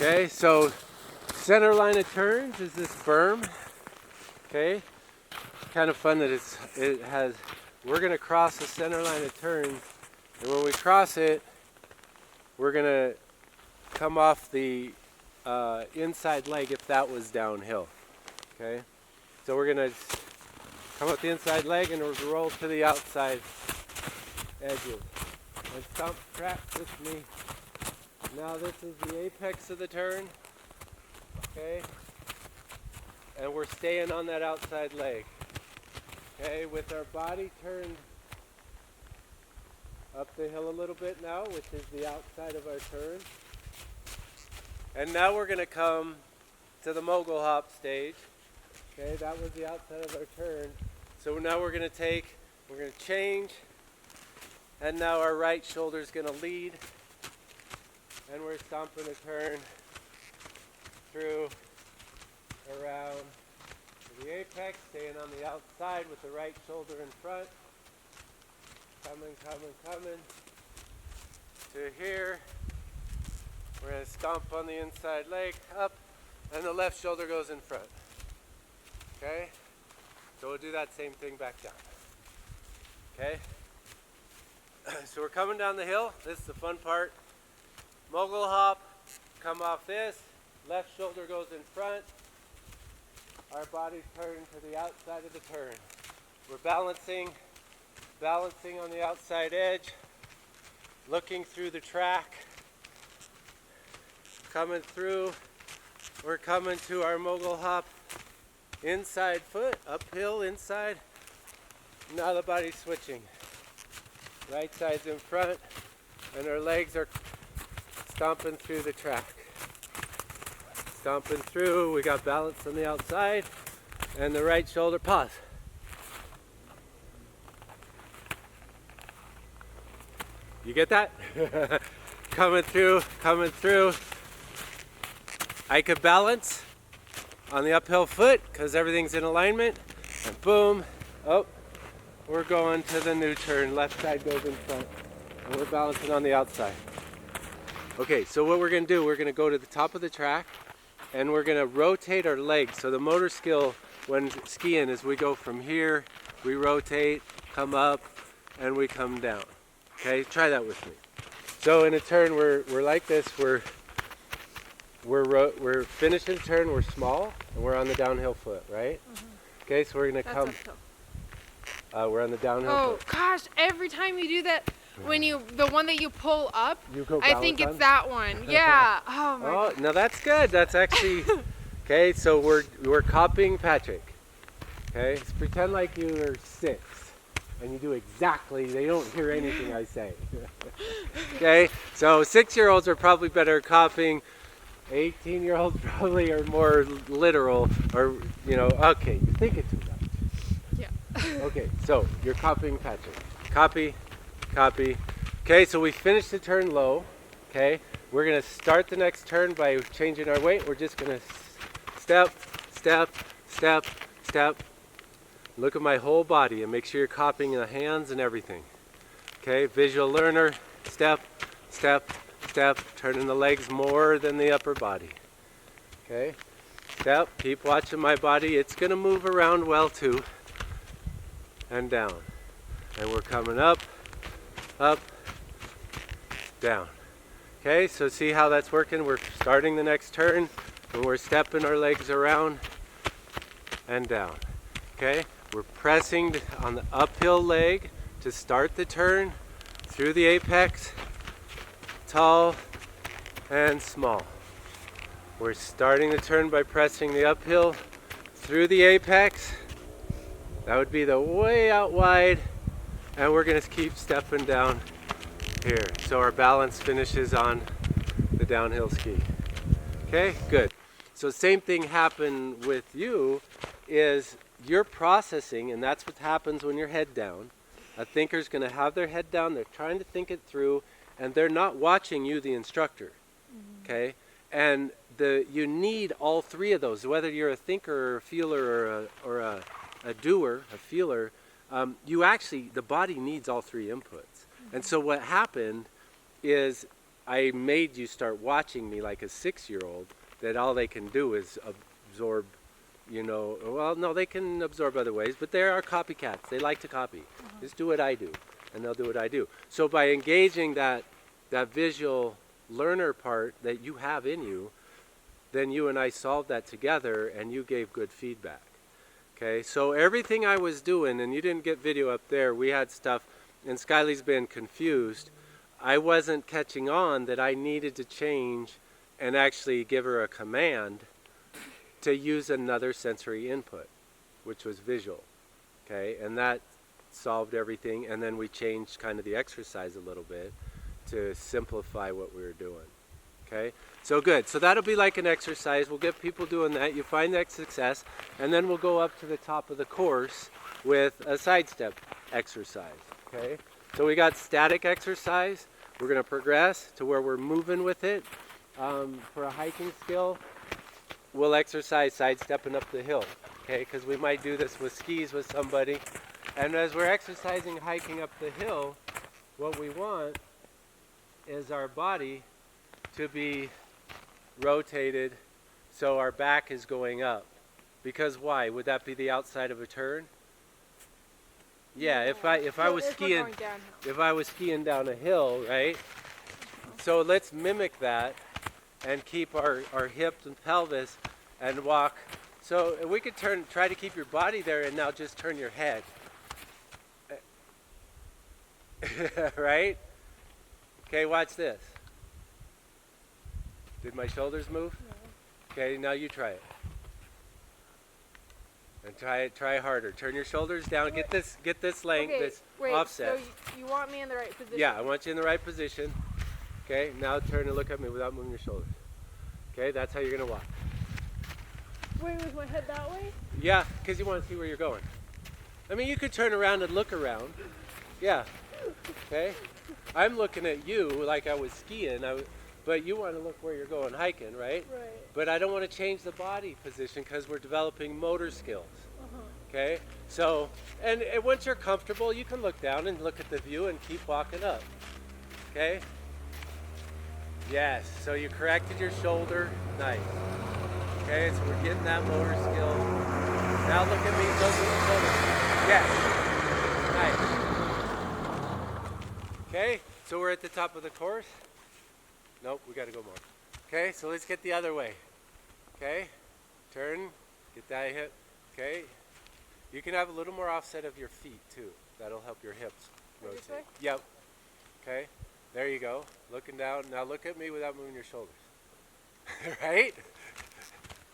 Okay, so center line of turns is this berm. Okay, kind of fun that we're gonna cross the center line of turns, and when we cross it, we're gonna come off the inside leg if that was downhill. Okay, so we're gonna come up the inside leg and we'll roll to the outside edges. And stomp track with me. Now this is the apex of the turn. Okay, and we're staying on that outside leg. Okay, with our body turned up the hill a little bit now, which is the outside of our turn. And now we're going to come to the Mogul Hop Stage. Okay, that was the outside of our turn. So now we're going to change, and now our right shoulder is going to lead, and we're stomping a turn through, around to the apex, staying on the outside with the right shoulder in front. Coming to here. We're going to stomp on the inside leg, up, and the left shoulder goes in front. Okay? So we'll do that same thing back down. Okay? So we're coming down the hill. This is the fun part. Mogul hop, come off this, left shoulder goes in front. Our bodies turn to the outside of the turn. We're balancing on the outside edge, looking through the track, coming through. We're coming to our Mogul hop inside foot, uphill, inside. Now the body's switching. Right side's in front, and our legs are stomping through the track. Stomping through, we got balance on the outside, and the right shoulder, pause. You get that? Coming through. I could balance on the uphill foot because everything's in alignment, and boom, oh, we're going to the new turn. Left side goes in front, and we're balancing on the outside. Okay, so what we're gonna do, we're gonna go to the top of the track, and we're gonna rotate our legs. So the motor skill when skiing is we go from here, we rotate, come up, and we come down. Okay, try that with me. So in a turn, we're like this. We're finishing the turn. We're small, and we're on the downhill foot, right? Mm-hmm. Okay, so we're gonna come. We're on the downhill foot. Oh gosh! Every time you do that, the one that you pull up, I think it's on? that one. Yeah. Oh my. Oh, no, that's good. That's actually okay. So we're copying Patrick. Okay, so pretend like you're 6. And you do exactly, they don't hear anything I say. Okay, so 6-year-olds are probably better at copying. 18-year-olds probably are more literal, or, okay, you're thinking too much. Yeah. Okay, so you're copying Patrick. Copy. Okay, so we finished the turn low. Okay, we're gonna start the next turn by changing our weight. We're just gonna step. Look at my whole body and make sure you're copying the hands and everything. Okay, visual learner, step, turning the legs more than the upper body. Okay, step, keep watching my body. It's gonna move around well too. And down. And we're coming up, down. Okay, so see how that's working? We're starting the next turn and we're stepping our legs around and down. Okay? We're pressing on the uphill leg to start the turn through the apex, tall and small. We're starting the turn by pressing the uphill through the apex. That would be the way out wide, and we're going to keep stepping down here. So our balance finishes on the downhill ski. Okay, good. So same thing happened with you is you're processing, and that's what happens when you're head down. A thinker's going to have their head down, they're trying to think it through, and they're not watching you, the instructor. Okay? And you need all 3 of those, whether you're a thinker or a feeler or a doer, a feeler, the body needs all 3 inputs. And so what happened is I made you start watching me like a 6-year-old, that all they can do is absorb, well, no, they can absorb other ways, but they are copycats. They like to copy. Just do what I do, and they'll do what I do. So by engaging that visual learner part that you have in you, then you and I solved that together, and you gave good feedback. Okay, so everything I was doing, and you didn't get video up there, we had stuff, and Skyly's been confused. I wasn't catching on that I needed to change and actually give her a command to use another sensory input, which was visual. Okay, and that solved everything, and then we changed kind of the exercise a little bit to simplify what we were doing. Okay, so good. So that'll be like an exercise. We'll get people doing that. You find that success, and then we'll go up to the top of the course with a sidestep exercise. Okay, so we got static exercise. We're going to progress to where we're moving with it. For a hiking skill, we'll exercise sidestepping up the hill. Okay, because we might do this with skis with somebody. And as we're exercising hiking up the hill, what we want is our body to be rotated so our back is going up. Because why? Would that be the outside of a turn? Yeah, if I was skiing down a hill, right? So let's mimic that and keep our hips and pelvis and walk. So we could try to keep your body there, and now just turn your head. Right? Okay, watch this. Did my shoulders move? No. Okay, now you try it. And try harder. Turn your shoulders down. Get this length, okay, this wait, offset. So you want me in the right position? Yeah, I want you in the right position. Okay, now turn and look at me without moving your shoulders. Okay, that's how you're gonna walk. Wait, with my head that way? Yeah, because you want to see where you're going. I mean, you could turn around and look around. Yeah. Okay. I'm looking at you like I was skiing, but you want to look where you're going hiking, right? Right. But I don't want to change the body position because we're developing motor skills. Okay. So, and once you're comfortable, you can look down and look at the view and keep walking up. Okay. Yes. So you corrected your shoulder. Nice. Okay. So we're getting that motor skill. Now look at me. Don't move your shoulders. Yes. Nice. Okay, so we're at the top of the course. Nope, we got to go more. Okay, so let's get the other way. Okay, turn, get that hip. Okay, you can have a little more offset of your feet too. That'll help your hips rotate. This way? Yep. Okay, there you go. Looking down. Now look at me without moving your shoulders. Right?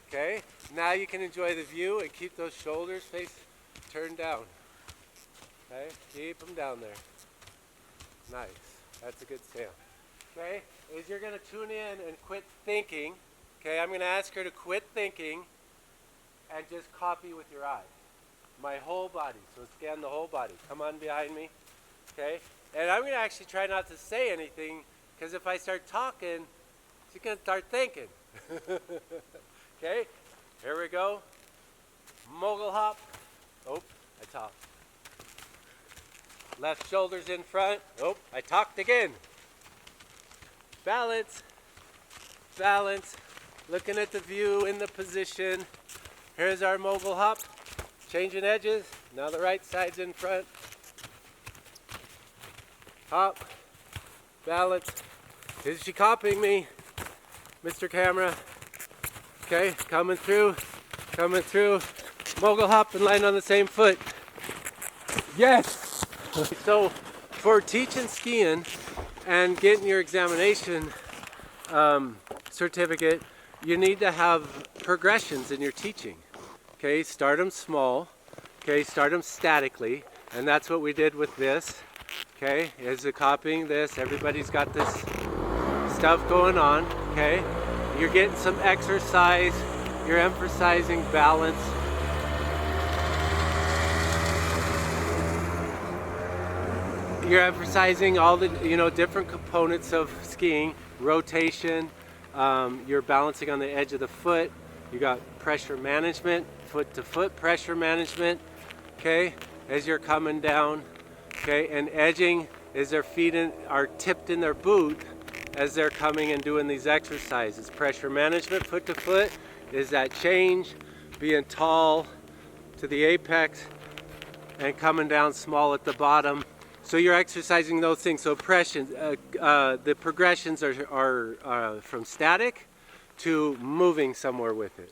Okay, now you can enjoy the view and keep those shoulders turned down. Okay, keep them down there. Nice. That's a good stand. Okay, is you're going to tune in and quit thinking. Okay, I'm going to ask her to quit thinking and just copy with your eyes. My whole body. So scan the whole body. Come on behind me. Okay, and I'm going to actually try not to say anything, because if I start talking, she's going to start thinking. Okay, here we go. Mogul hop. Oh, I talked. Left shoulders in front. Oh, I talked again. Balance. Balance. Looking at the view in the position. Here's our mogul hop. Changing edges. Now the right side's in front. Hop. Balance. Is she copying me, Mr. Camera? Okay, coming through. Coming through. Mogul hop and land on the same foot. Yes! So for teaching skiing and getting your examination certificate, you need to have progressions in your teaching. Okay, start them small. Okay, start them statically, and that's what we did with this. Okay, is the copying this. Everybody's got this stuff going on. Okay, you're getting some exercise. You're emphasizing balance. You're emphasizing all the different components of skiing, rotation. You're balancing on the edge of the foot. You got pressure management, foot to foot pressure management. Okay, as you're coming down. Okay, and edging is their feet are tipped in their boot. as they're coming and doing these exercises. Pressure management, foot to foot, is that change, being tall to the apex and coming down small at the bottom. So you're exercising those things. So the progressions are from static to moving somewhere with it.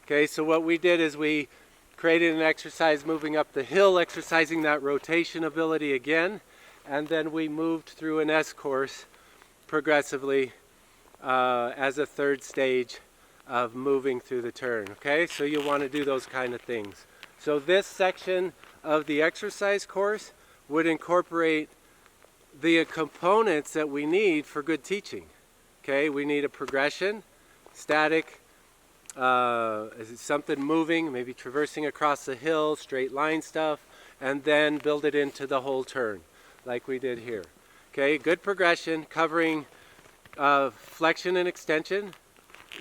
Okay, so what we did is we created an exercise moving up the hill, exercising that rotation ability again, and then we moved through an S course progressively as a third stage of moving through the turn. Okay, so you want to do those kind of things. So this section of the exercise course would incorporate the components that we need for good teaching. Okay, we need a progression, static, something moving, maybe traversing across the hill, straight line stuff, and then build it into the whole turn, like we did here. Okay, good progression covering flexion and extension,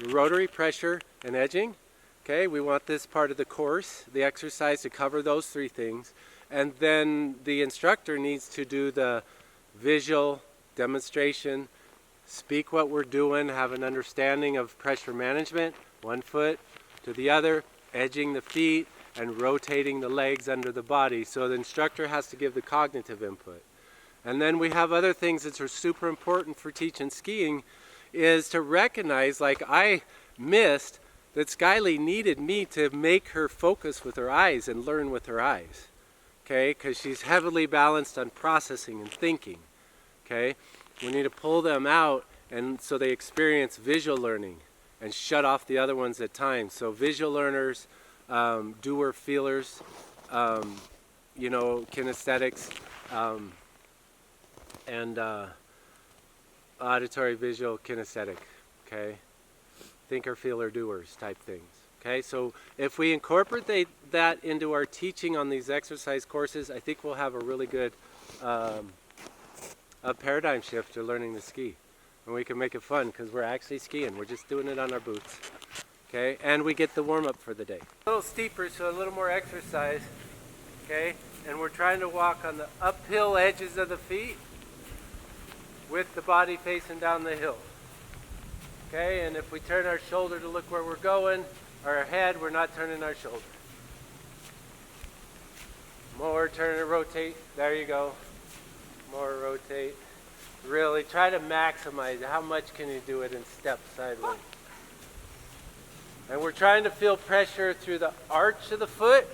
rotary pressure and edging. Okay, we want this part of the course, the exercise, to cover those three things. And then the instructor needs to do the visual demonstration, speak what we're doing, have an understanding of pressure management, one foot to the other, edging the feet, and rotating the legs under the body. So the instructor has to give the cognitive input. And then we have other things that are super important for teaching skiing, is to recognize, like I missed, that Skyly needed me to make her focus with her eyes and learn with her eyes. Okay, because she's heavily balanced on processing and thinking. Okay, we need to pull them out, and so they experience visual learning and shut off the other ones at times. So visual learners, doer feelers, kinesthetics, and auditory, visual, kinesthetic. Okay, thinker, feeler, doers type things. Okay, so if we incorporate that into our teaching on these exercise courses, I think we'll have a really good a paradigm shift to learning to ski. And we can make it fun because we're actually skiing. We're just doing it on our boots. Okay, and we get the warm-up for the day. A little steeper, so a little more exercise. Okay, and we're trying to walk on the uphill edges of the feet with the body facing down the hill. Okay, and if we turn our shoulder to look where we're going, our head, we're not turning our shoulder. More, turn and rotate. There you go. More rotate. Really try to maximize how much can you do it in step sideways. And we're trying to feel pressure through the arch of the foot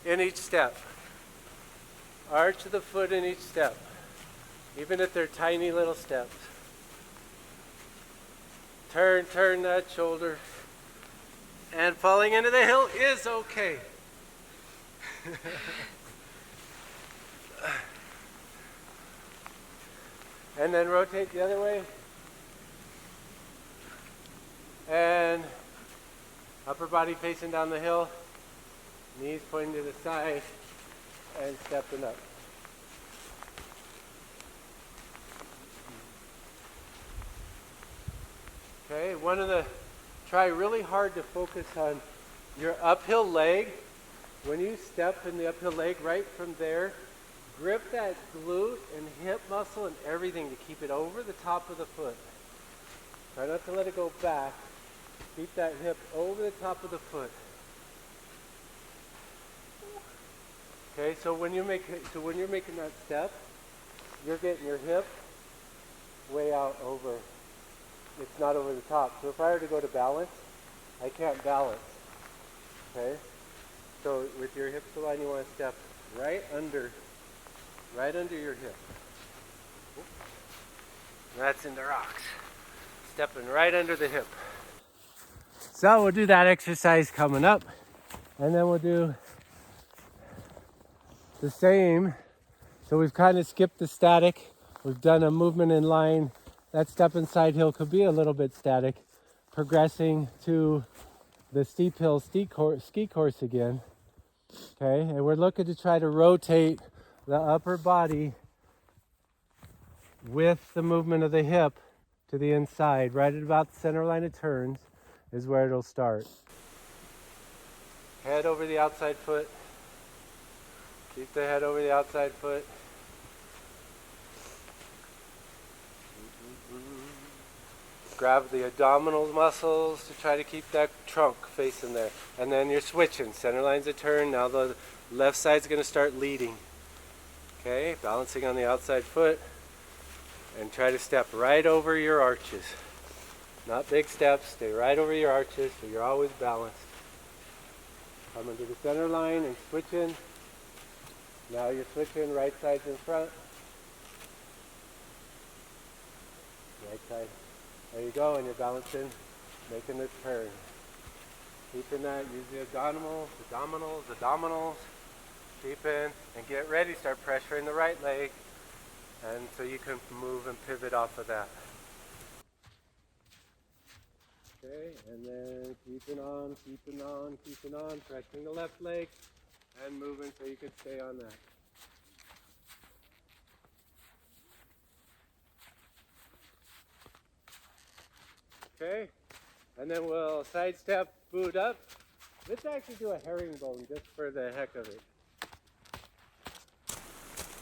in each step. Arch of the foot in each step. Even if they're tiny little steps. Turn that shoulder. And falling into the hill is okay. And then rotate the other way. And upper body facing down the hill. Knees pointing to the side. And stepping up. Okay, try really hard to focus on your uphill leg. When you step in the uphill leg, right from there, grip that glute and hip muscle and everything to keep it over the top of the foot. Try not to let it go back. Keep that hip over the top of the foot. Okay, so when you're making that step, you're getting your hip way out over. It's not over the top. So if I were to go to balance, I can't balance. Okay? So with your hips aligned, you want to step right under your hip. That's in the rocks. Stepping right under the hip. So we'll do that exercise coming up. And then we'll do the same. So we've kind of skipped the static. We've done a movement in line. That step and side hill could be a little bit static. Progressing to the steep hill ski course again. Okay, and we're looking to try to rotate the upper body with the movement of the hip to the inside. Right at about the center line of turns is where it'll start. Head over the outside foot. Keep the head over the outside foot. grab the abdominal muscles to try to keep that trunk facing there. And then you're switching. Center line's a turn. Now the left side's going to start leading. Okay, balancing on the outside foot. And try to step right over your arches. Not big steps. Stay right over your arches so you're always balanced. Coming to the center line and switching. Now you're switching. Right side's in front. Right side. There you go, and you're balancing, making this turn. Keeping that, use the abdominals. Keeping, and get ready, start pressuring the right leg. And so you can move and pivot off of that. Okay, and then keeping on, pressing the left leg, and moving so you can stay on that. Okay, and then we'll sidestep, boot up. Let's actually do a herringbone just for the heck of it.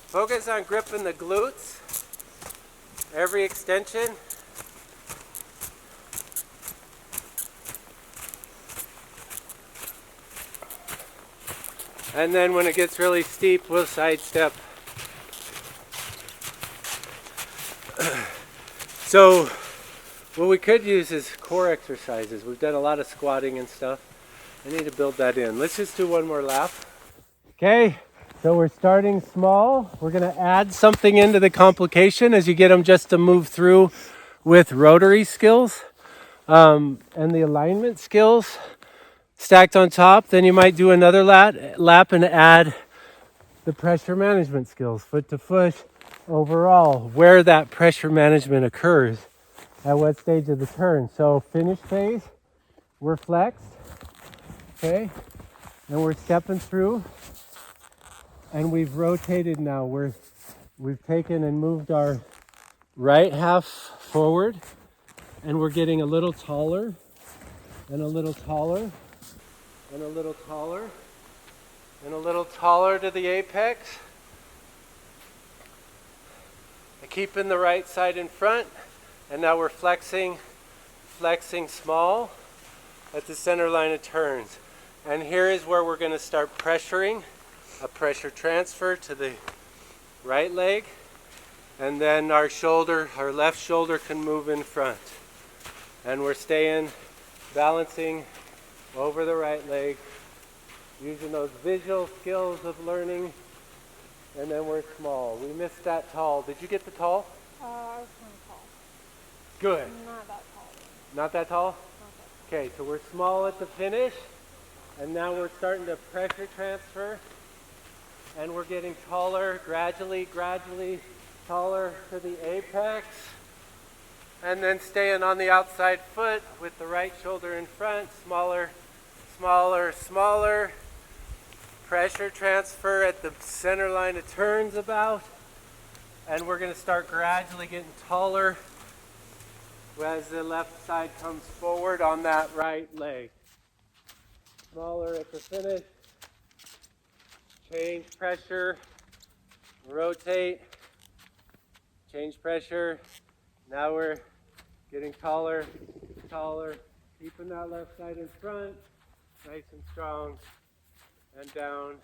Focus on gripping the glutes, every extension. And then when it gets really steep, we'll sidestep. So what we could use is core exercises. We've done a lot of squatting and stuff. I need to build that in. Let's just do one more lap. Okay, so we're starting small. We're going to add something into the complication as you get them just to move through with rotary skills and the alignment skills stacked on top. Then you might do another lap and add the pressure management skills, foot to foot, overall, where that pressure management occurs. At what stage of the turn. So finish phase, we're flexed, okay, and we're stepping through, and we've rotated now. We've taken and moved our right half forward, and we're getting a little taller, and a little taller, and a little taller, and a little taller to the apex. Keeping the right side in front. And now we're flexing small at the center line of turns. And here is where we're going to start pressuring, a pressure transfer to the right leg. And then our left shoulder can move in front. And we're staying, balancing over the right leg, using those visual skills of learning. And then we're small. We missed that tall. Did you get the tall? I was kind of tall. Good. Not that tall. Not that tall? Okay, so we're small at the finish, and now we're starting to pressure transfer, and we're getting taller, gradually taller to the apex, and then staying on the outside foot with the right shoulder in front, smaller, pressure transfer at the center line of turns about, and we're going to start gradually getting taller as the left side comes forward on that right leg. Smaller at the finish. Change pressure. Rotate. Change pressure. Now we're getting taller. Keeping that left side in front. Nice and strong. And down.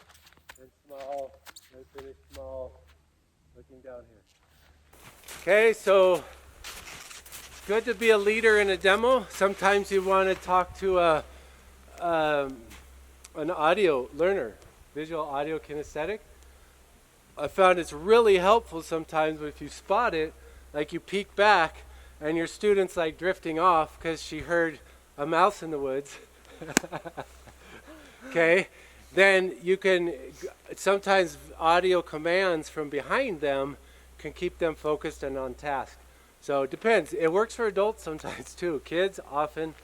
And small. And finish small. Looking down here. Okay, so good to be a leader in a demo. Sometimes you want to talk to an audio learner, visual audio kinesthetic. I found it's really helpful sometimes if you spot it, like you peek back and your student's like drifting off because she heard a mouse in the woods. Okay, then you can, sometimes audio commands from behind them can keep them focused and on task. So it depends. It works for adults sometimes too. Kids often.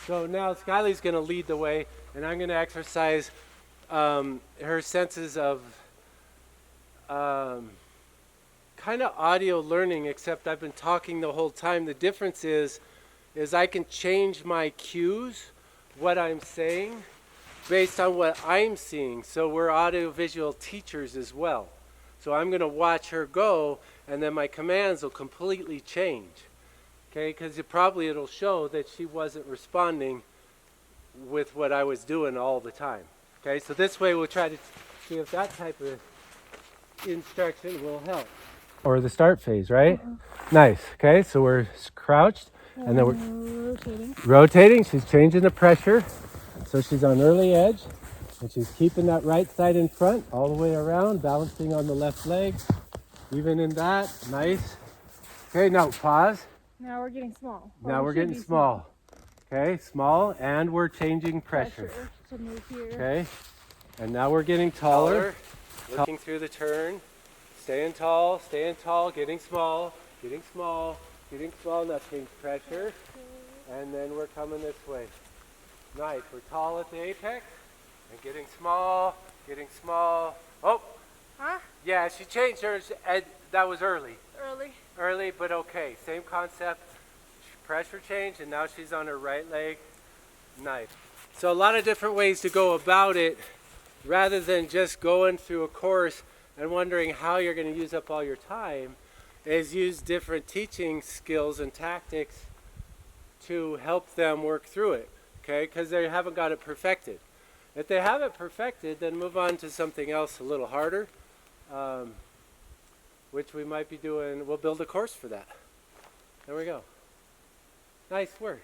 So now Skyly's going to lead the way, and I'm going to exercise her senses of kind of audio learning, except I've been talking the whole time. The difference is I can change my cues, what I'm saying, based on what I'm seeing. So we're audiovisual teachers as well. So I'm going to watch her go, and then my commands will completely change. Okay, because it'll show that she wasn't responding with what I was doing all the time. Okay, so this way we'll try to see if that type of instruction will help. Or the start phase, right? Nice. Okay, so we're crouched and then we're rotating. She's changing the pressure. So she's on early edge and she's keeping that right side in front all the way around, balancing on the left leg. Even in that, nice. Okay, now pause. Now we're getting small. Now we're getting small. Okay, small, and we're changing pressure. To move here. Okay, and now we're getting taller. Looking through the turn, staying tall, getting small, getting small, getting small. Now change pressure, and then we're coming this way. Nice, we're tall at the apex, and getting small, getting small. Oh, Huh? yeah, she changed hers, and that was early. Early. But okay, same concept. Pressure change, and now she's on her right leg. Nice. So a lot of different ways to go about it, rather than just going through a course and wondering how you're going to use up all your time, is use different teaching skills and tactics to help them work through it, okay? Because they haven't got it perfected. If they have it perfected, then move on to something else a little harder, which we might be doing. We'll build a course for that. There we go. Nice work.